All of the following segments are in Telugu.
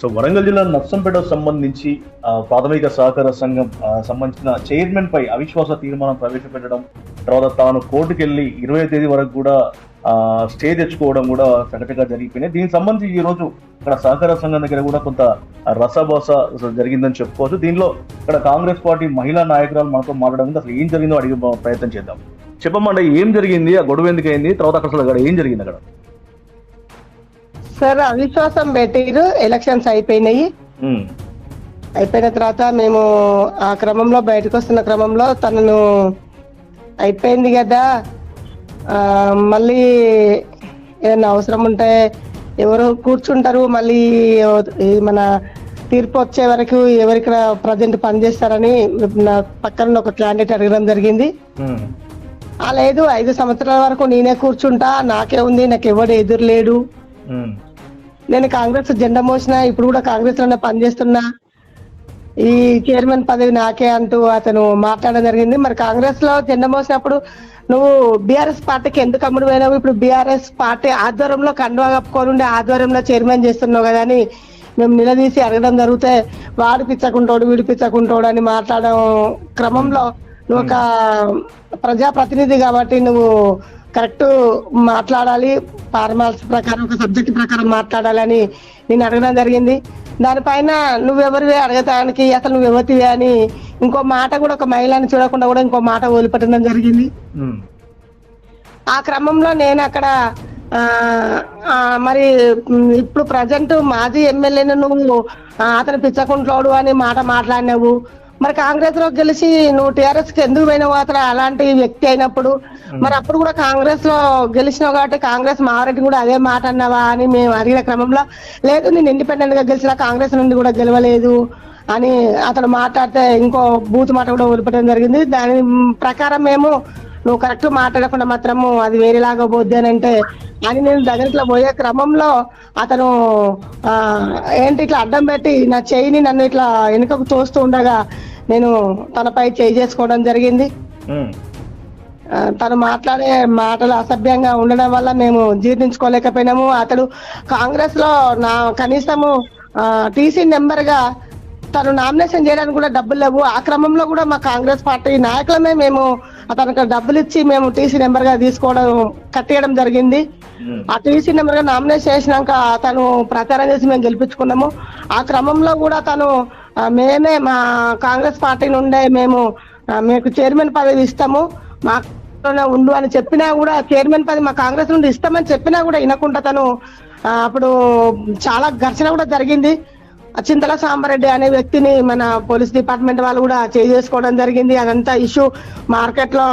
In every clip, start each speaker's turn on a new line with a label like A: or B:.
A: సో వరంగల్ జిల్లా నర్సంపేటకు సంబంధించి ప్రాథమిక సహకార సంఘం సంబంధించిన చైర్మన్ పై అవిశ్వాస తీర్మానం ప్రవేశపెట్టడం, తర్వాత తాను కోర్టుకెళ్లి 20వ తేదీ వరకు కూడా స్టే తెచ్చుకోవడం కూడా సగటుగా జరిగిపోయినాయి. దీనికి సంబంధించి ఈ రోజు ఇక్కడ సహకార సంఘం దగ్గర కూడా కొంత రసభాస జరిగిందని చెప్పుకోవచ్చు. దీనిలో ఇక్కడ కాంగ్రెస్ పార్టీ మహిళా నాయకురాలు మనతో మాట్లాడడం, అసలు ఏం జరిగిందో అడిగే ప్రయత్నం చేద్దాం. చెప్పమంటే ఏం జరిగింది, ఆ గొడవ ఎందుకు అయింది, తర్వాత అసలు ఏం జరిగింది అక్కడ?
B: సార్, అవిశ్వాసం పెట్టిరు, ఎలక్షన్స్ అయిపోయినాయి. అయిపోయిన తర్వాత మేము ఆ క్రమంలో బయటకు వస్తున్న క్రమంలో తనను అయిపోయింది కదా, మళ్ళీ ఏదైనా అవసరం ఉంటే ఎవరు కూర్చుంటారు, మళ్ళీ మన తీర్పు వచ్చే వరకు ఎవరికి ప్రజెంట్ పనిచేస్తారని నా పక్కన ఒక క్యాండిడేట్ అడగడం జరిగింది. లేదు, 5 సంవత్సరాల వరకు నేనే కూర్చుంటా, నాకే ఉంది, నాకు ఎవరు ఎదురు లేడు, నేను కాంగ్రెస్ జెండా మోసిన, ఇప్పుడు కూడా కాంగ్రెస్ లోనే పనిచేస్తున్నా, ఈ చైర్మన్ పదవి నాకే అంటూ అతను మాట్లాడడం జరిగింది. మరి కాంగ్రెస్ లో జెండా మోసినప్పుడు నువ్వు బీఆర్ఎస్ పార్టీకి ఎందుకు అమ్ముడు పోయినావు? ఇప్పుడు బీఆర్ఎస్ పార్టీ ఆధ్వర్యంలో కండువా కప్పుకొని ఆధ్వర్యంలో చైర్మన్ చేస్తున్నావు కదా అని మేము నిలదీసి అడగడం జరిగితే, వాడు పిచ్చకుంటోడు, వీడు పిచ్చకుంటోడు అని మాట్లాడడం క్రమంలో నువ్వు ఒక ప్రజాప్రతినిధి కాబట్టి నువ్వు కరెక్ట్ మాట్లాడాలి, ఫార్మాలిటీ ప్రకారం ఒక సబ్జెక్ట్ ప్రకారం మాట్లాడాలని నేను అడగడం జరిగింది. దానిపైన నువ్వెవరివే అడగటానికి, అసలు నువ్వెవరివే అని ఇంకో మాట కూడా, ఒక మహిళని చూడకుండా కూడా ఇంకో మాట వదిలిపెట్టడం జరిగింది. ఆ క్రమంలో నేను అక్కడ మరి ఇప్పుడు ప్రజెంట్ మాజీ ఎమ్మెల్యేను నువ్వు అతను పిచ్చకుంటోడు అని మాట మాట్లాడినావు, మరి కాంగ్రెస్ లో గెలిచి నువ్వు టీఆర్ఎస్ కి ఎందుకు పోయినావు? అతను అలాంటి వ్యక్తి అయినప్పుడు మరి అప్పుడు కూడా కాంగ్రెస్ లో గెలిచినావు కాబట్టి కాంగ్రెస్ మారెడ్డి కూడా అదే మాట అన్నావా అని మేము అడిగిన క్రమంలో, లేదు నేను ఇండిపెండెంట్ గా గెలిచిన, కాంగ్రెస్ నుండి కూడా గెలవలేదు అని అతను మాట్లాడితే ఇంకో బూత్ మాట కూడా వదిలిపెట్టడం జరిగింది. దాని ప్రకారం మేము నువ్వు కరెక్ట్ మాట్లాడకుండా మాత్రము అది వేరేలాగా పోద్ది అని అంటే అని నేను దగ్గరలో పోయే క్రమంలో అతను ఏంటి ఇట్లా అడ్డం పెట్టి నా చేయిని నన్ను ఇట్లా వెనుకకు తోస్తూ ఉండగా నేను తనపై చేయి చేసుకోవడం జరిగింది. తను మాట్లాడే మాటలు అసభ్యంగా ఉండడం వల్ల మేము జీర్ణించుకోలేకపోయినాము. అతడు కాంగ్రెస్ లో కనీసము టీసీ నెంబర్ గా తను నామినేషన్ చేయడానికి కూడా డబ్బులు లేవు. ఆ క్రమంలో కూడా మా కాంగ్రెస్ పార్టీ నాయకులమే మేము అతనికి డబ్బులు ఇచ్చి మేము టీసీ నెంబర్ గా తీసుకోవడం కట్టేయడం జరిగింది. ఆ టీసీ నెంబర్ గా నామినేషన్ చేసినాక తను ప్రచారం చేసి మేము గెలిపించుకున్నాము. ఆ క్రమంలో కూడా తను మేమే మా కాంగ్రెస్ పార్టీ నుండే మేము మీకు చైర్మన్ పదవి ఇస్తాము, మా ఉండు అని చెప్పినా కూడా, చైర్మన్ పదవి మా కాంగ్రెస్ నుండి ఇస్తామని చెప్పినా కూడా వినకుండా తను అప్పుడు చాలా ఘర్షణ కూడా జరిగింది. చింతల సాంబారెడ్డి అనే వ్యక్తిని మన పోలీస్ డిపార్ట్మెంట్ వాళ్ళు కూడా చేసుకోవడం జరిగింది. అదంతా ఇష్యూ మార్కెట్ లో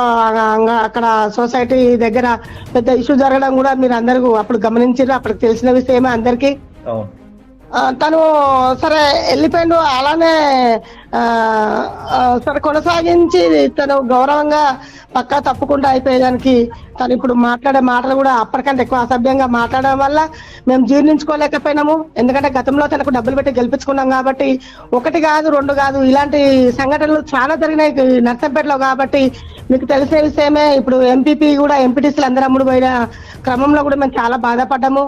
B: అక్కడ సొసైటీ దగ్గర పెద్ద ఇష్యూ జరగడం కూడా మీరు అందరూ అప్పుడు గమనించారు, అప్పుడు తెలిసిన విషయమే అందరికి. తను సరే వెళ్ళిపోయిండు. అలానే సరే కొనసాగించి తను గౌరవంగా పక్కా తప్పకుండా అయిపోయేదానికి తను ఇప్పుడు మాట్లాడే మాటలు కూడా అప్పటికంటే ఎక్కువ అసభ్యంగా మాట్లాడడం వల్ల మేము జీర్ణించుకోలేకపోయినాము. ఎందుకంటే గతంలో తనకు డబ్బులు పెట్టి గెలిపించుకున్నాం కాబట్టి 1 కాదు 2 కాదు ఇలాంటి సంఘటనలు చాలా జరిగినాయి నర్సంపేటలో. కాబట్టి మీకు తెలిసే విషయమే, ఇప్పుడు ఎంపీపీ కూడా ఎంపీటీసీలు అందరూ అమ్ముడు పోయిన క్రమంలో కూడా మేము చాలా బాధపడ్డాము.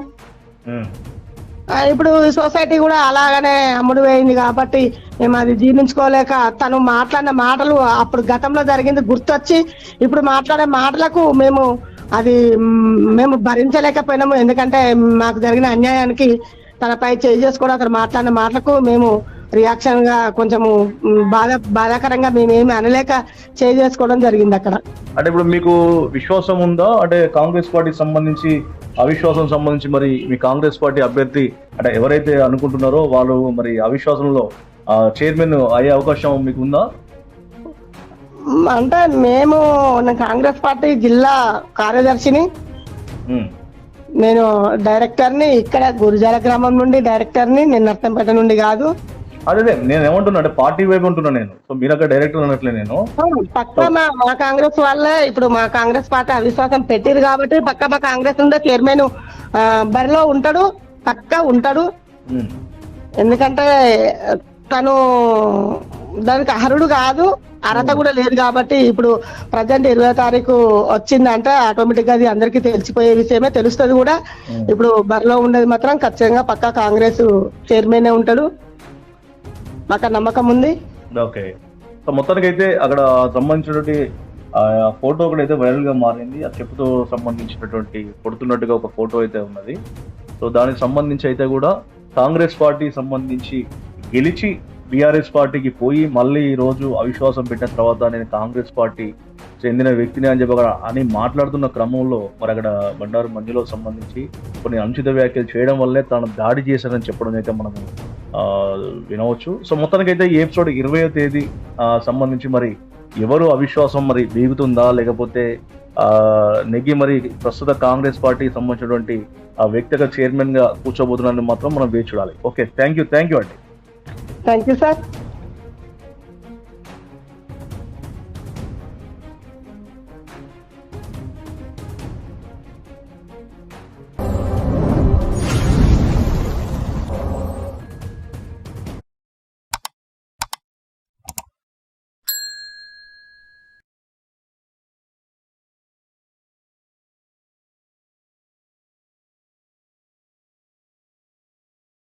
B: ఇప్పుడు సొసైటీ కూడా అలాగనే అమ్ముడు పోయింది కాబట్టి మేము అది జీర్ణించుకోలేక తను మాట్లాడిన మాటలు అప్పుడు గతంలో జరిగింది గుర్తొచ్చి ఇప్పుడు మాట్లాడే మాటలకు మేము భరించలేకపోయినాము. ఎందుకంటే మాకు జరిగిన అన్యాయానికి తనపై చేసుకోవడం, అతను మాట్లాడిన మాటలకు మేము రియాక్షన్ గా కొంచెము బాధాకరంగా మేమేమి అనలేక చేసుకోవడం జరిగింది అక్కడ.
A: అంటే ఇప్పుడు మీకు విశ్వాసం ఉందా? అంటే కాంగ్రెస్ పార్టీకి సంబంధించి అవిశ్వాసం సంబంధించి మరి మీ కాంగ్రెస్ పార్టీ అభ్యర్థి అంటే ఎవరైతే అనుకుంటున్నారో వాళ్ళు మరి అవిశ్వాసంలో చైర్మన్ అయ్యే అవకాశం మీకు ఉందా?
B: అంటే మేము కాంగ్రెస్ పార్టీ జిల్లా కార్యదర్శిని, నేను డైరెక్టర్ని, ఇక్కడ గురుజాల గ్రామం నుండి డైరెక్టర్ని, నేను నర్సంపేట నుండి కాదు.
A: అదే నేను ఏమంటున్నా అంటే పార్టీ వైపు ఉంటున్నా నేను, సో మీరు అక్కడ డైరెక్టర్ అనట్లే. నేను
B: పక్క మా కాంగ్రెస్ వాళ్ళే ఇప్పుడు మా కాంగ్రెస్ పార్టీ అవిశ్వాసం పెట్టిరు కాబట్టి పక్క మా కాంగ్రెస్ ఉండే చైర్మన్ బరిలో ఉంటాడు, పక్క ఉంటాడు. ఎందుకంటే తను దానికి అర్హుడు కాదు, అర్హత కూడా లేదు కాబట్టి ఇప్పుడు ప్రజెంట్ 20వ తారీఖు వచ్చిందంటే ఆటోమేటిక్ గా అది అందరికీ తెలిసిపోయే విషయమే, తెలుస్తుంది కూడా. ఇప్పుడు బరిలో ఉండేది మాత్రం ఖచ్చితంగా పక్కా కాంగ్రెస్ చైర్మన్ ఉంటాడు, మాకు నమ్మకం ఉంది.
A: ఓకే, సో మొత్తానికి అయితే అక్కడ సంబంధించినటువంటి ఫోటో కూడా అయితే వైరల్ గా మారింది. ఆ చెప్పుతో సంబంధించినటువంటి కొడుతున్నట్టుగా ఒక ఫోటో అయితే ఉన్నది. సో దానికి సంబంధించి అయితే కూడా కాంగ్రెస్ పార్టీ సంబంధించి గెలిచి బీఆర్ఎస్ పార్టీకి పోయి మళ్ళీ ఈ రోజు అవిశ్వాసం పెట్టిన తర్వాత నేను కాంగ్రెస్ పార్టీ చెందిన వ్యక్తిని అని చెప్పి అని మాట్లాడుతున్న క్రమంలో మరి అక్కడ బండారు మంజులకు సంబంధించి కొన్ని అనుచిత వ్యాఖ్యలు చేయడం వల్లే తాను దాడి చేశారని చెప్పడం అయితే మనము వినవచ్చు. సో మొత్తానికి అయితే ఈ ఎపిసోడ్ 20వ తేదీ సంబంధించి మరి ఎవరు అవిశ్వాసం మరి వీగుతుందా, లేకపోతే నెగ్గి మరి ప్రస్తుత కాంగ్రెస్ పార్టీకి సంబంధించినటువంటి ఆ వ్యక్తిగత చైర్మన్ గా కూర్చోబోతున్నారని మాత్రం మనం వేచి చూడాలి. ఓకే, థ్యాంక్ యూ అండి.
B: Thank you sir.